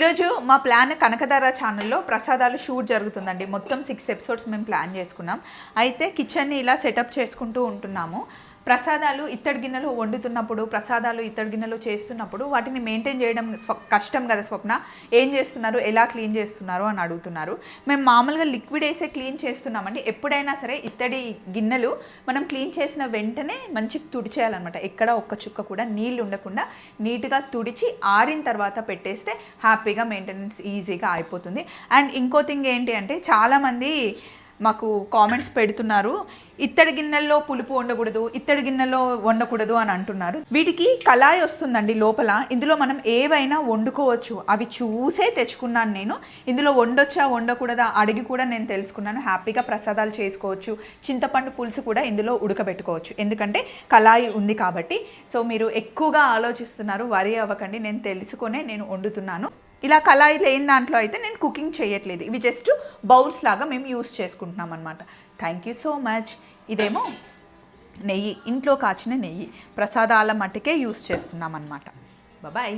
ఈరోజు మా ప్లాన్ కనకధార ఛానల్లో ప్రసాదాలు షూట్ జరుగుతుందండి. మొత్తం 6 ఎపిసోడ్స్ మేము ప్లాన్ చేసుకున్నాం. అయితే కిచెన్ని ఇలా సెటప్ చేసుకుంటూ ఉంటున్నాము. ప్రసాదాలు ఇత్తడి గిన్నెలో వండుతున్నప్పుడు, ప్రసాదాలు ఇత్తడి గిన్నెలో చేస్తున్నప్పుడు వాటిని మెయింటైన్ చేయడం కష్టం కదా స్వప్న. ఏం చేస్తున్నారు, ఎలా క్లీన్ చేస్తున్నారు అని అడుగుతున్నారు. మేము మామూలుగా లిక్విడ్ వేసే క్లీన్ చేస్తున్నామండి. ఎప్పుడైనా సరే ఇత్తడి గిన్నెలు మనం క్లీన్ చేసిన వెంటనే మంచిగా తుడిచేయాలన్నమాట. ఎక్కడ ఒక్క చుక్క కూడా నీళ్ళు ఉండకుండా నీట్గా తుడిచి ఆరిన తర్వాత పెట్టేస్తే హ్యాపీగా మెయింటెనెన్స్ ఈజీగా అయిపోతుంది. అండ్ ఇంకో థింగ్ ఏంటి అంటే, చాలామంది మాకు కామెంట్స్ పెడుతున్నారు, ఇత్తడి గిన్నెల్లో పులుపు వండకూడదు, ఇత్తడి గిన్నెలో వండకూడదు అని అంటున్నారు. వీటికి కళాయి వస్తుందండి లోపల. ఇందులో మనం ఏవైనా వండుకోవచ్చు. అవి చూసే తెచ్చుకున్నాను నేను. ఇందులో వండొచ్చా వండకూడదా అడిగి కూడా నేను తెలుసుకున్నాను. హ్యాపీగా ప్రసాదాలు చేసుకోవచ్చు. చింతపండు పులుసు కూడా ఇందులో ఉడకబెట్టుకోవచ్చు, ఎందుకంటే కళాయి ఉంది కాబట్టి. సో మీరు ఎక్కువగా ఆలోచిస్తున్నారు, వరి అవ్వకండి, నేను తెలుసుకొనే నేను వండుతున్నాను. ఇలా కళాయి లేని దాంట్లో అయితే నేను కుకింగ్ చేయట్లేదు. ఇవి జస్ట్ బౌల్స్ లాగా మేము యూస్ చేసుకుంటున్నాం అనమాట. Thank you so much. ఇదేమో నెయ్యి, ఇంట్లో కాచిన నెయ్యి, ప్రసాదాల మట్టుకే యూస్ చేస్తున్నాం అనమాట. బాయ్.